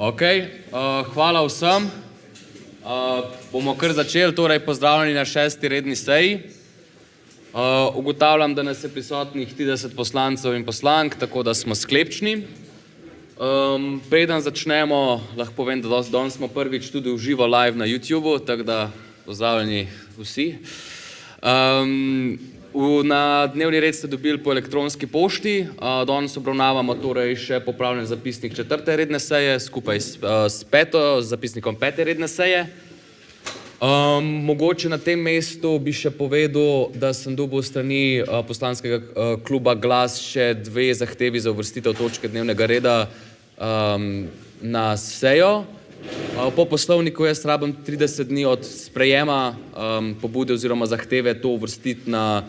Hvala vsem. Bomo kar začeli, torej pozdravljeni na 6. redni seji. Ugotavljam, da nas je prisotnih 30 poslancev in poslank, tako da smo sklepčni. Preden začnemo, lahko povem, da danes smo prvič tudi v živo live na YouTubeu, tako da pozdravljeni vsi. Na dnevni red ste dobili po elektronski pošti. Danes obravnavamo torej še popravljen zapisnik 4. redne seje skupaj s zapisnikom 5. redne seje. Mogoče na tem mestu bi še povedal, da sem dobil strani poslanskega kluba Glas še 2 zahtevi za uvrstitev točke dnevnega reda na sejo. Po poslovniku jaz rabim 30 dni od sprejema pobude oziroma zahteve to uvrstiti na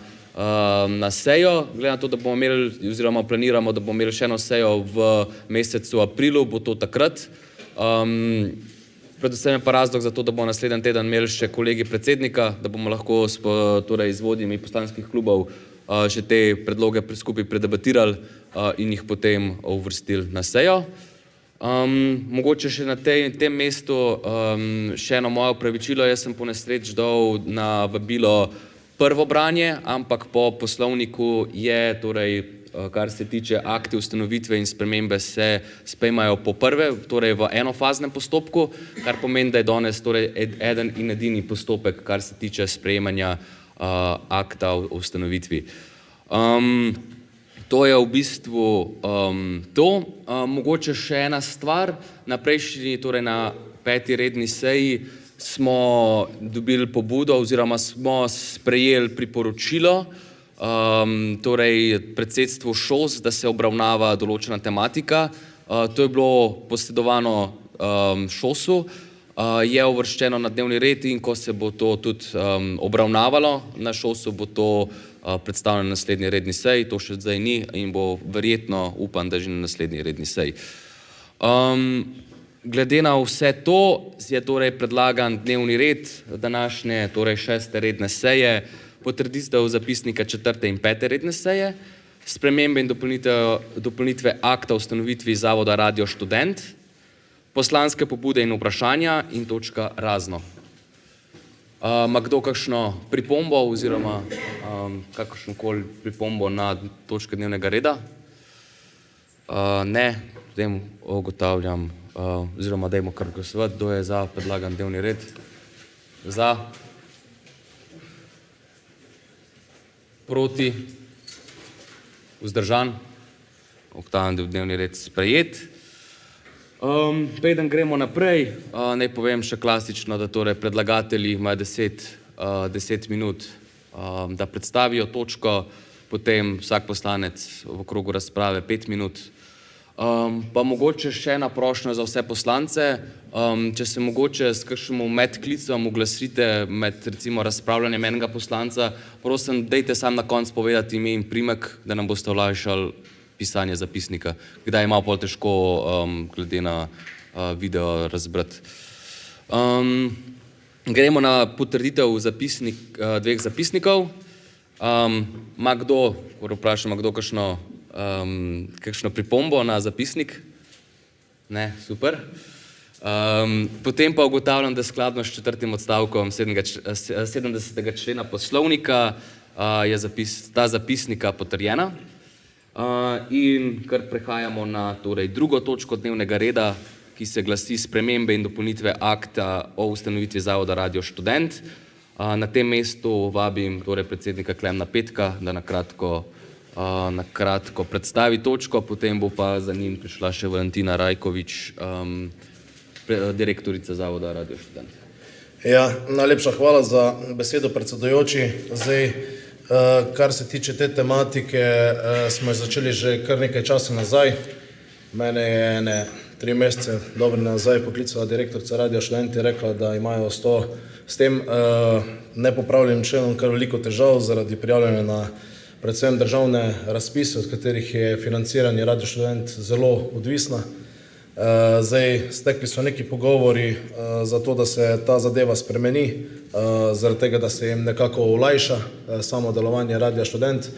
sejo. Glede na to, da bomo imeli oziroma planiramo, da bomo imeli še eno sejo v mesecu aprilu, bo to takrat. Predvsem je pa razlog za to, da bomo naslednji teden imeli še kolegi predsednika, da bomo lahko z vodjami poslanskih klubov še te predloge skupaj predebatirali in jih potem uvrstili na sejo. Mogoče še na tem mestu še eno moje opravičilo. Jaz sem po nesreči dal na vabilo prvo branje, ampak po poslovniku je, torej, kar se tiče akti ustanovitve in spremembe, se sprejemajo torej v enofaznem postopku, kar pomeni, da je danes torej eden in edini postopek, kar se tiče sprejemanja akta o ustanovitvi. To je v bistvu to. Mogoče še ena stvar. Na prejšnji, torej na 5. redni seji smo dobili pobudo oziroma smo sprejeli priporočilo torej predsedstvu ŠOS, da se obravnava določena tematika. To je bilo posredovano ŠOS-u, je uvrščeno na dnevni red in ko se bo to tudi obravnavalo na ŠOS-u, bo to predstavljeno na naslednji redni seji. To še zdaj ni in bo verjetno, upam, da že na naslednji redni seji. Glede na vse to je torej predlagan dnevni red današnje, torej 6. redne seje, potrditev zapisnika 4. in 5. redne seje, spremembe in dopolnitve akta o ustanovitvi Zavoda Radio Študent, poslanske pobude in vprašanja in točka razno. Ima kdo kakšno pripombo oziroma kakršnokoli pripombo na točke dnevnega reda? Ne, potem ugotavljam oziroma dajmo kar glasovati, kdo je za predlagan dnevni red. Za? Proti? Vzdržan? Ugotavljam, da je dnevni red sprejet. Preden gremo naprej, naj povem še klasično, da torej predlagatelji imajo 10 minut, da predstavijo točko, potem vsak poslanec v krogu razprave 5 minut. Pa mogoče še ena prošnja za vse poslance, če se mogoče s kakšnim medklicem oglasite med recimo razpravljanjem enega poslanca, prosim, dajte sam na konec povedati ime in priimek, da nam boste olajšali pisanje zapisnika. Kdaj je malo bolj težko glede na video razbrati. Gremo na potrditev 2 zapisnikov. Ima kdo, vprašam, ima kdo kakšno pripombo na zapisnik? Ne, super. Potem pa ugotavljam, da skladno s 4. odstavkom 70. člena poslovnika je ta zapisnika potrjena. In kar prehajamo na torej drugo točko dnevnega reda, ki se glasi spremembe in dopolnitve akta o ustanovitvi Zavoda Radio Študent. Na tem mestu vabim torej predsednika Klemna Petka, da na kratko predstavi točko, potem bo pa za njim prišla še Valentina Rajkovič, direktorica Zavoda Radio Študent. Ja, najlepša hvala za besedo, predsedujoči. Zdaj, kar se tiče te tematike, smo jo začeli že kar nekaj časa nazaj. Mene je 3 mesece dobro nazaj poklicala direktorica Radio Študent in rekla, da imajo s tem nepopravljenim členom kar veliko težav zaradi prijavljanja na predvsem državne razpise, od katerih je financiranje Radio Študent zelo odvisna. Zdaj, stekli so neki pogovori za to, da se ta zadeva spremeni, zaradi tega, da se jim nekako olajša samo delovanje Radia Študent.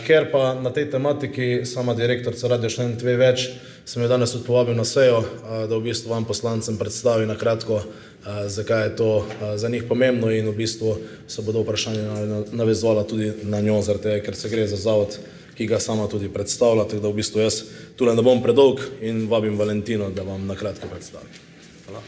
Ker pa na tej tematiki sama direktorica Radio Študent ve več, sem jo danes tudi povabil na sejo, da v bistvu vam poslancem predstavi na kratko, zakaj je to za njih pomembno in v bistvu se bodo vprašanja navezvala tudi na njo, zaradi tega, ker se gre za zavod, ki ga sama tudi predstavlja, tako da v bistvu jaz tule ne bom predolg in vabim Valentino, da vam na kratko predstavi. Hvala.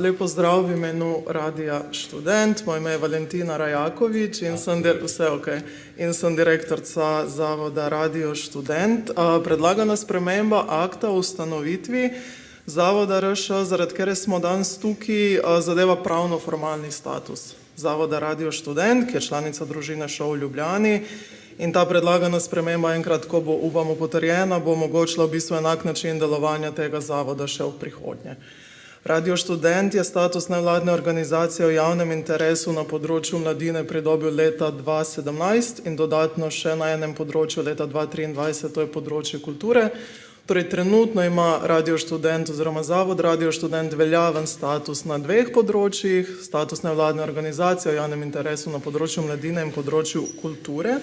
Lep pozdrav v imenu Radia Študent. Moje ime je Valentina Rajakovič in sem direktorica Zavoda Radio Študent. Predlagana sprememba akta o ustanovitvi Zavoda RŠ, zaradi katere smo danes tukaj, zadeva pravno-formalni status Zavoda Radio Študent, ki je članica družine ŠOU v Ljubljani. In ta predlagana sprememba, enkrat, ko bo, upamo, potrjena, bo omogočila v bistvu enak način delovanja tega zavoda še v prihodnje. Radio Študent je status nevladne organizacije v javnem interesu na področju mladine pridobil leta 2017 in dodatno še na enem področju leta 2023, to je področje kulture. Torej, trenutno ima Radio Študent oziroma Zavod Radio Študent veljaven status na dveh področjih, status nevladne organizacije v javnem interesu na področju mladine in področju kulture.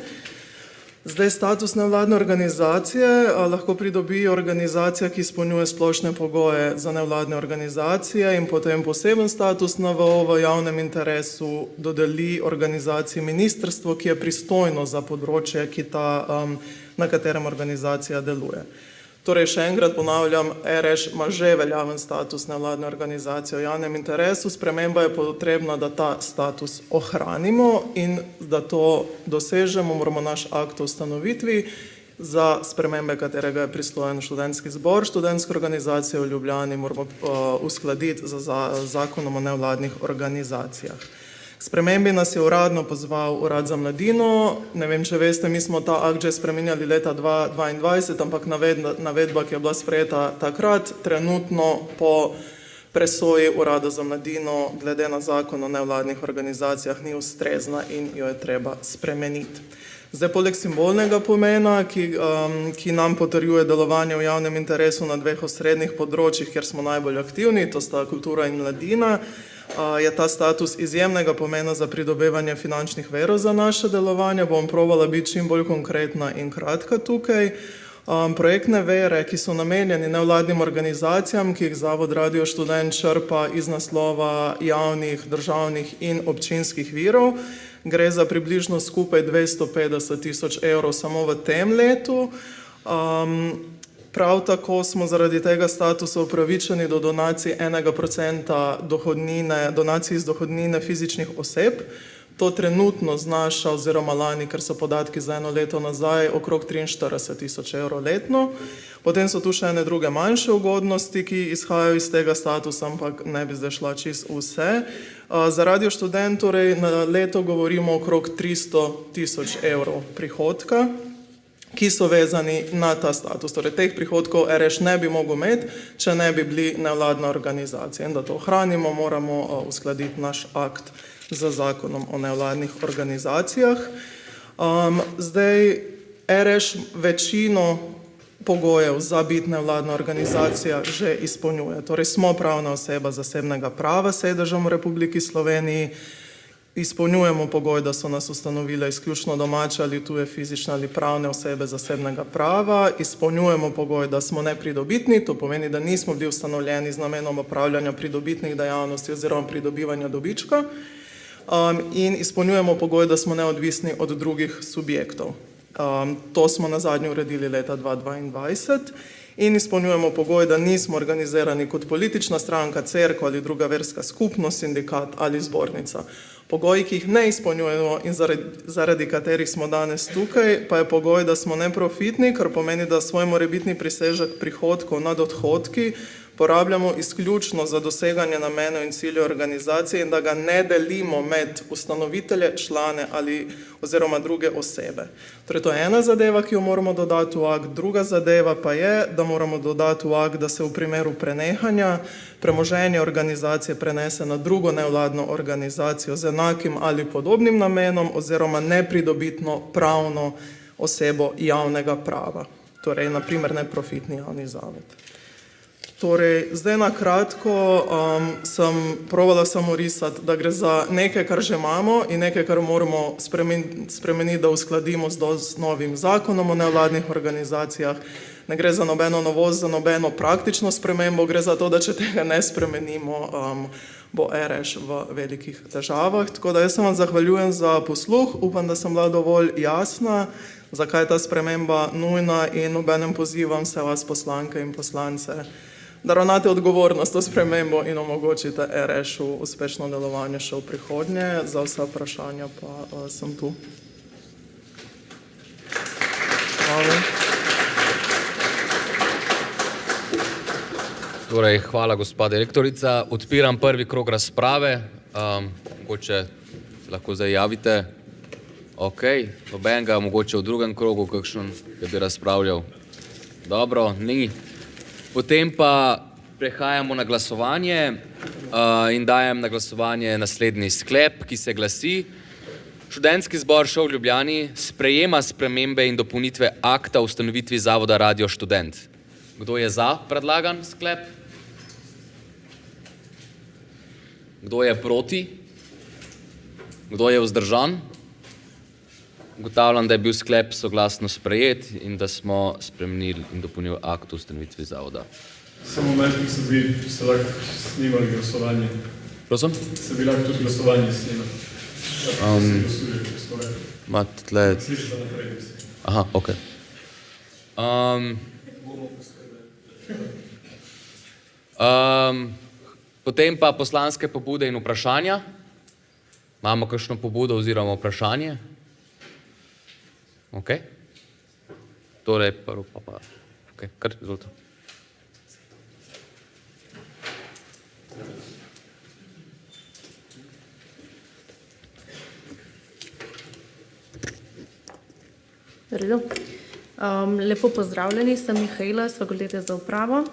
Zdaj, status nevladne organizacije lahko pridobi organizacija, ki izpolnjuje splošne pogoje za nevladne organizacije in potem poseben status NVO v javnem interesu dodeli organizaciji ministrstvo, ki je pristojno za področje, na katerem organizacija deluje. Torej, še enkrat ponavljam, RŠ ima že veljaven status nevladne organizacije v javnem interesu, sprememba je potrebna, da ta status ohranimo in da to dosežemo, moramo naš akt o ustanovitvi, za spremembe katerega je pristojen študentski zbor, študentske organizacije v Ljubljani moramo uskladiti z zakonom o nevladnih organizacijah. K spremembi nas je uradno pozval Urad za mladino. Ne vem, če veste, mi smo ta akt že spreminjali leta 2022, ampak navedba, ki je bila sprejeta takrat, trenutno po presoji Urada za mladino glede na zakon o nevladnih organizacijah ni ustrezna in jo je treba spremeniti. Zdaj, poleg simbolnega pomena, ki nam potrjuje delovanje v javnem interesu na dveh osrednjih področjih, kjer smo najbolj aktivni, to sta kultura in mladina, je ta status izjemnega pomena za pridobivanje finančnih virov za naše delovanje. Bom probala biti čim bolj konkretna in kratka tukaj. Projektne vire, ki so namenjeni nevladnim organizacijam, ki jih Zavod Radio Študent črpa iz naslova javnih, državnih in občinskih virov, gre za približno skupaj 250 000 evrov samo v tem letu. Prav tako smo zaradi tega statusa upravičeni do donacij 1% dohodnine, donacij iz dohodnine fizičnih oseb. To trenutno znaša, oziroma lani, ker so podatki za eno leto nazaj, okrog 43 000 evrov letno. Potem so tu še ene druge manjše ugodnosti, ki izhajajo iz tega statusa, ampak ne bi zdaj šla čisto vse. Za Radio Študent torej na leto govorimo okrog 300 000 evrov prihodka, ki so vezani na ta status. Torej, teh prihodkov RŠ ne bi mogel imeti, če ne bi bili nevladna organizacija. In da to ohranimo, moramo uskladiti naš akt z zakonom o nevladnih organizacijah. Zdaj, RŠ večino pogojev za biti nevladna organizacija že izpolnjuje. Torej, smo pravna oseba zasebnega prava s sedežem v Republiki Sloveniji, izpolnjujemo pogoj, da so nas ustanovile izključno domače ali tuje fizične ali pravne osebe zasebnega prava, izpolnjujemo pogoj, da smo nepridobitni, to pomeni, da nismo bili ustanovljeni z namenom opravljanja pridobitnih dejavnosti oziroma pridobivanja dobička, in izpolnjujemo pogoj, da smo neodvisni od drugih subjektov. To smo nazadnje uredili leta 2022 in izpolnjujemo pogoj, da nismo organizirani kot politična stranka, cerkev ali druga verska skupnost, sindikat ali zbornica. Pogoji, ki jih ne izpolnjujemo in zaradi katerih smo danes tukaj, pa je pogoj, da smo neprofitni, kar pomeni, da svoj morebitni presežek prihodkov nad odhodki porabljamo izključno za doseganje namenov in ciljev organizacije in da ga ne delimo med ustanovitelje, člane ali oziroma druge osebe. Torej, to je ena zadeva, ki jo moramo dodati v akt. Druga zadeva pa je, da moramo dodati v akt, da se v primeru prenehanja premoženje organizacije prenese na drugo nevladno organizacijo z enakim ali podobnim namenom oziroma nepridobitno pravno osebo javnega prava. Torej, na primer, neprofitni javni zavod. Torej, zdaj na kratko sem provala samo risati, da gre za nekaj, kar že imamo in nekaj, kar moramo spremeniti, da uskladimo z novim zakonom o nevladnih organizacijah. Ne gre za nobeno novost, za nobeno praktično spremembo, gre za to, da če tega ne spremenimo, bo RŠ v velikih težavah. Tako da jaz se vam zahvaljujem za posluh, upam, da sem bila dovolj jasna, zakaj je ta sprememba nujna in obenem pozivam se vas poslanke in poslance, da ravnate odgovorno s to spremembo in omogočite RŠ-u uspešno delovanje še v prihodnje. Za vsa vprašanja pa sem tu. Hvala. Torej, hvala, gospa direktorica. Odpiram prvi krog razprave. Mogoče se lahko zdaj javite. Ok, nobenega, mogoče v drugem krogu, kakšen, ki bi razpravljal. Dobro, ni. Potem pa prehajamo na glasovanje in dajem na glasovanje naslednji sklep, ki se glasi: Študentski zbor ŠOU v Ljubljani sprejema spremembe in dopolnitve akta o ustanovitvi Zavoda Radio Študent. Kdo je za predlagan sklep? Kdo je proti? Kdo je vzdržan? Ugotavljam, da je bil sklep soglasno sprejet in da smo spremenili in dopolnili akt o ustanovitvi zavoda. Samo moment, ki se lahko snimali glasovanje. Prosim? Se bi lahko tudi glasovanje snimali. Imate tle... Sliši za naprej. Aha, ok. Potem pa poslanske pobude in vprašanja. Imamo kakšno pobudo oziroma vprašanje? Ok. Torej, prvo pa. Ok, kar izvolite. Lepo pozdravljeni, sem Mihaela z Fakultete za upravo.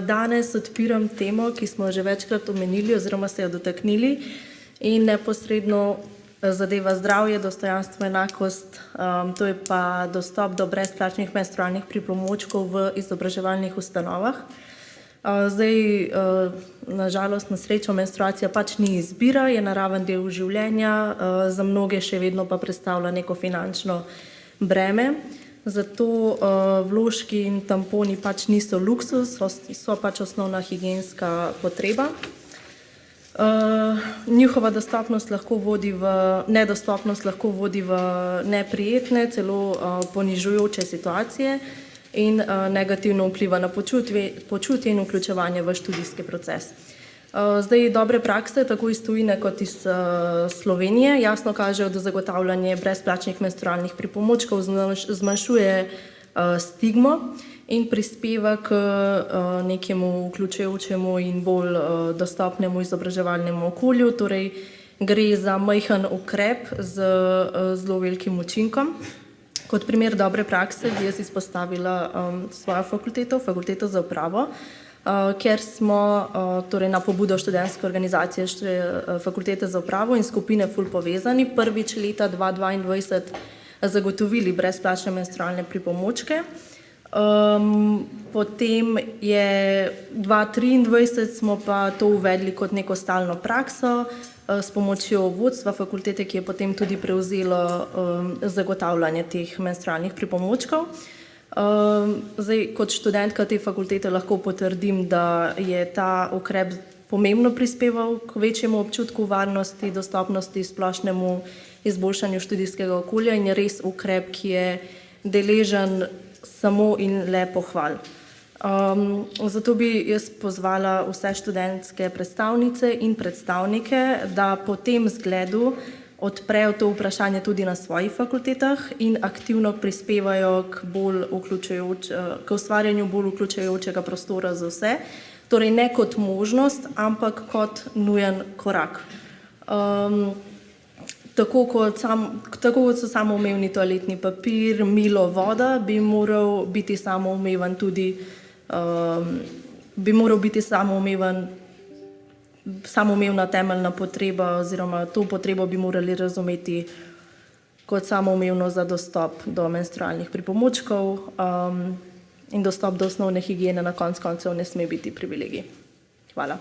Danes odpiram temo, ki smo že večkrat omenili oziroma se jo dotaknili in neposredno zadeva zdravje, dostojanstvo, enakost, to je pa dostop do brezplačnih menstrualnih pripomočkov v izobraževalnih ustanovah. Zdaj, na žalost, na srečo, menstruacija pač ni izbira, je naraven del življenja, za mnoge še vedno pa predstavlja neko finančno breme. Zato vložki in tamponi pač niso luksuz, so pač osnovna higienska potreba. Njihova nedostopnost lahko vodi v neprijetne, celo ponižujoče situacije in negativno vpliva na počutje in vključevanje v študijski proces. Zdaj, dobre prakse, tako iz tujine kot iz Slovenije, jasno kažejo, da zagotavljanje brezplačnih menstrualnih pripomočkov zmanjšuje stigmo in prispeva k nekemu vključujočemu in bolj dostopnemu izobraževalnemu okolju. Torej, gre za majhen ukrep z zelo velikim učinkom. Kot primer dobre prakse bi jaz izpostavila svojo fakulteto, Fakulteto za upravo, ker smo torej na pobudo študentske organizacije Fakultete za upravo in skupine Ful povezani prvič leta 2022 zagotovili brezplačne menstrualne pripomočke. Potem je 2023 smo pa to uvedli kot neko stalno prakso s pomočjo vodstva fakultete, ki je potem tudi prevzelo zagotavljanje teh menstrualnih pripomočkov. Zdaj, kot študentka te fakultete lahko potrdim, da je ta ukrep pomembno prispeval k večjemu občutku varnosti, dostopnosti, splošnemu izboljšanju študijskega okolja in je res ukrep, ki je deležen samo in le pohval. Zato bi jaz pozvala vse študentske predstavnice in predstavnike, da po tem zgledu odprejo to vprašanje tudi na svojih fakultetah in aktivno prispevajo k ustvarjanju bolj vključujočega prostora za vse. Torej ne kot možnost, ampak kot nujen korak. Tako kot so samoumevni toaletni papir, milo, voda, bi moral biti samoumeven tudi samoumevna temeljna potreba oziroma to potrebo bi morali razumeti kot samoumevno za dostop do menstrualnih pripomočkov in dostop do osnovne higiene na koncu koncev ne sme biti privilegij. Hvala.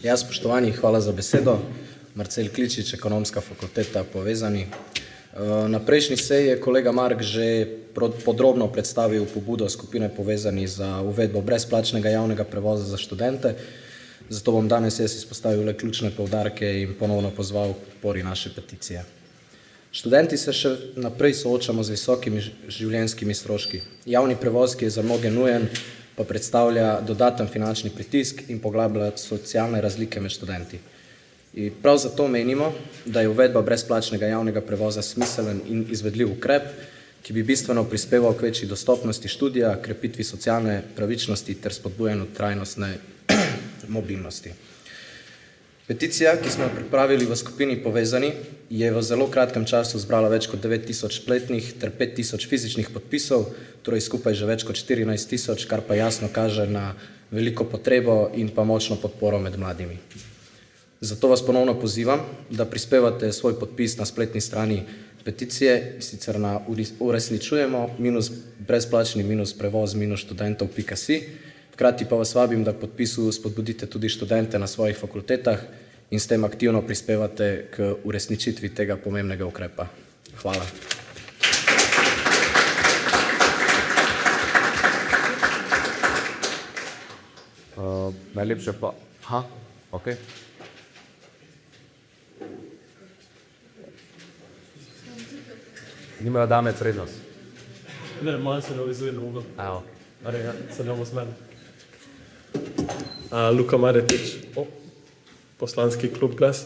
Ja, spoštovani, hvala za besedo. Marcel Kličič, Ekonomska fakulteta, Povezani. Na prejšnji seji je kolega Mark že podrobno predstavil pobudo skupine Povezani za uvedbo brezplačnega javnega prevoza za študente, zato bom danes jaz izpostavil le ključne poudarke in ponovno pozval k podpori naše peticije. Študenti se še naprej soočamo z visokimi življenjskimi stroški. Javni prevoz, ki je za mnoge nujen, pa predstavlja dodaten finančni pritisk in poglablja socialne razlike med študenti. In prav zato menimo, da je uvedba brezplačnega javnega prevoza smiselen in izvedljiv ukrep, ki bi bistveno prispeval k večji dostopnosti študija, krepitvi socialne pravičnosti ter spodbujanju trajnostne mobilnosti. Peticija, ki smo jo pripravili v skupini Povezani, je v zelo kratkem času zbrala več kot 9000 spletnih ter 5000 fizičnih podpisov, torej skupaj že več kot 14000, kar pa jasno kaže na veliko potrebo in pa močno podporo med mladimi. Zato vas ponovno pozivam, da prispevate svoj podpis na spletni strani peticije, sicer na uresničujemo -brezplačni-prevoz-študentov.si. Hkrati pa vas vabim, da k podpisu spodbudite tudi študente na svojih fakultetah in s tem aktivno prispevate k uresničitvi tega pomembnega ukrepa. Hvala. Najlepše pa... ok. Nimajo dame prednost. Ne, malo se navezuje na ugel. Ja, se ne bomo smeli. Luka Maretič, poslanski klub Glas.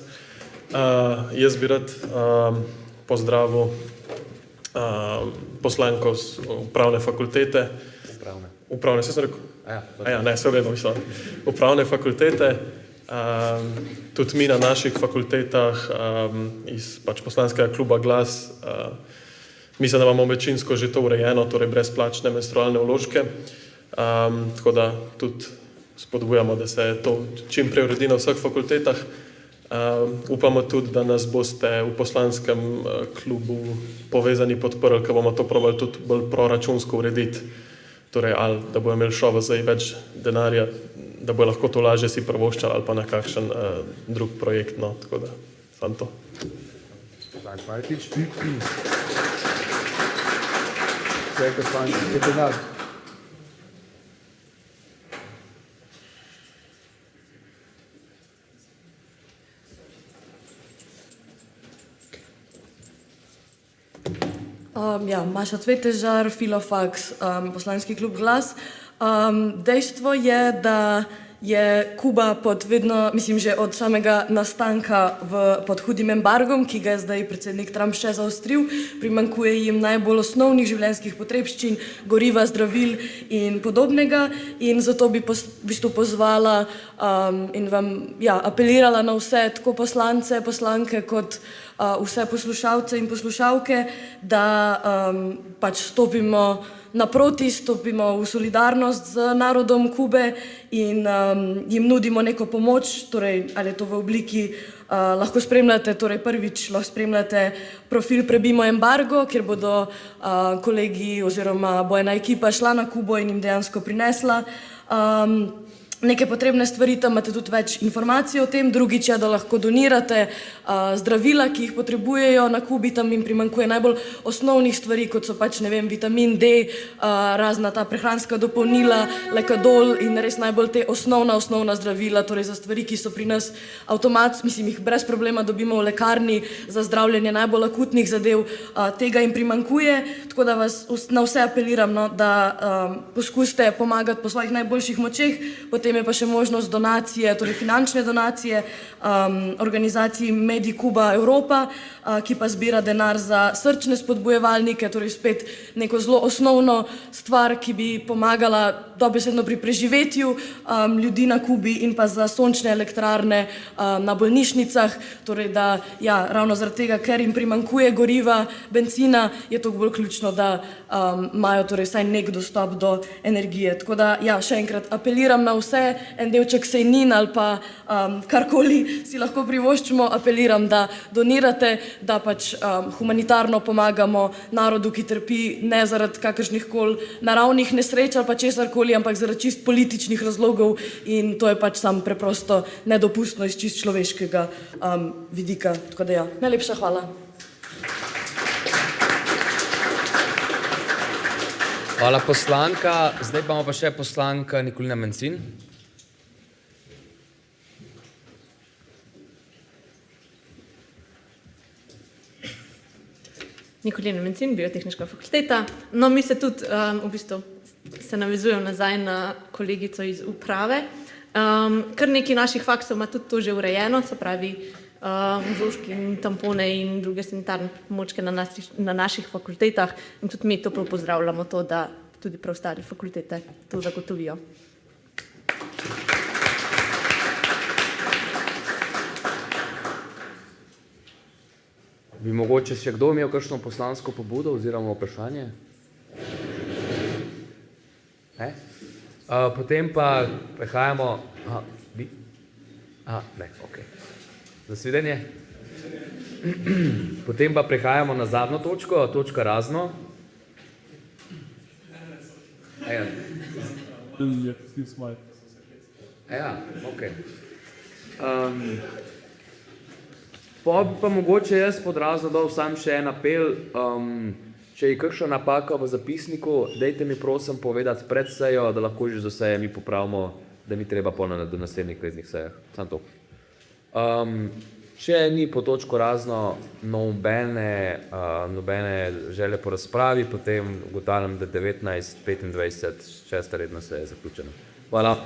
Jaz bi rad pozdravil poslanko z upravne fakultete. Upravne, se sem rekel? Ne, se vedno mislim. Upravne fakultete, tudi mi na naših fakultetah iz poslanskega kluba Glas, mislim, da imamo večinsko že to urejeno, torej brezplačne menstrualne vložke, tako da tudi spodbujamo, da se to čim prej uredi na vseh fakultetah. Upamo tudi, da nas boste v poslanskem klubu Povezani podprli, ker bomo to probali tudi bolj proračunsko urediti, torej ali da bojo imeli šova zdaj več denarja, da bojo lahko to lažje si prvoščali ali pa na kakšen drug projekt, no, tako da samo to. Maša Cvetežar, Filofax, poslanski klub Glas. Dejstvo je, da je Kuba že od samega nastanka pod hudim embargom, ki ga je zdaj predsednik Trump še zaostril, primanjkuje jim najbolj osnovnih življenjskih potrebščin, goriva, zdravil in podobnega. In zato bi v bistvu pozvala in vam apelirala na vse, tako poslance, poslanke, kot vse poslušalce in poslušalke, da stopimo naproti, stopimo v solidarnost z narodom Kube in jim nudimo neko pomoč, torej ali je to v obliki, lahko spremljate, torej prvič lahko spremljate profil Prebimo embargo, kjer bodo kolegi oziroma bo ena ekipa šla na Kubo in jim dejansko prinesla neke potrebne stvari, tam imate tudi več informacij o tem. Drugič je, da lahko donirate zdravila, ki jih potrebujejo na Kubi, tam jim primanjkuje najbolj osnovnih stvari, kot so vitamin D, razna ta prehranska dopolnila, lekadol in res najbolj te osnovna zdravila, torej za stvari, ki so pri nas jih brez problema dobimo v lekarni, za zdravljenje najbolj akutnih zadev, tega jim primanjkuje, tako da vas na vse apeliram, da poskusite pomagati po svojih najboljših močeh. Potem je pa še možnost donacije, torej finančne donacije organizaciji Medi Kuba Evropa, ki pa zbira denar za srčne spodbujevalnike, torej spet neko zelo osnovno stvar, ki bi pomagala dobesedno pri preživetju ljudi na Kubi in pa za sončne elektrarne na bolnišnicah, torej da ja, ravno zaradi tega, ker jim primanjkuje goriva, bencina, je to bolj ključno, da imajo torej vsaj nek dostop do energije. Tako da ja, še enkrat apeliram na vse, en delček sejnin ali pa karkoli si lahko privoščimo, apeliram, da donirate, da pač humanitarno pomagamo narodu, ki trpi ne zaradi kakršnihkoli naravnih nesreč ali pa česarkoli, ampak zaradi čist političnih razlogov in to je pač sam preprosto nedopustno iz čist človeškega vidika. Tako da ja, najlepša hvala. Hvala poslanka, zdaj pa imamo pa še poslanka Nikolina Mencin. Nikolina Mencin, Biotehniška fakulteta. No, mi se tudi v bistvu se navezujem nazaj na kolegico iz uprave. Kar nekaj naših faksov ima tudi to že urejeno, se pravi vložki in tampone in druge sanitarne pomočke na naših fakultetah in tudi mi toplo pozdravljamo to, da tudi preostale fakultete to zagotovijo. Bi mogoče še kdo imel kakšno poslansko pobudo oziroma vprašanje? Ne? Potem pa prehajamo... ne, okej. Zasvidenje. Potem pa prehajamo na zadnjo točko, točka razno. Okej. Pa mogoče jaz pod razno dal sam še en apel, če je kakšna napaka v zapisniku, dajte mi prosim povedati pred sejo, da lahko že za seje mi popravimo, da ni treba do naslednjih kriznih sejah. Samo to. Če ni po točko razno nobene želje po razpravi, potem ugotavljam, da 19:25 šesta redna seja je zaključena. Hvala.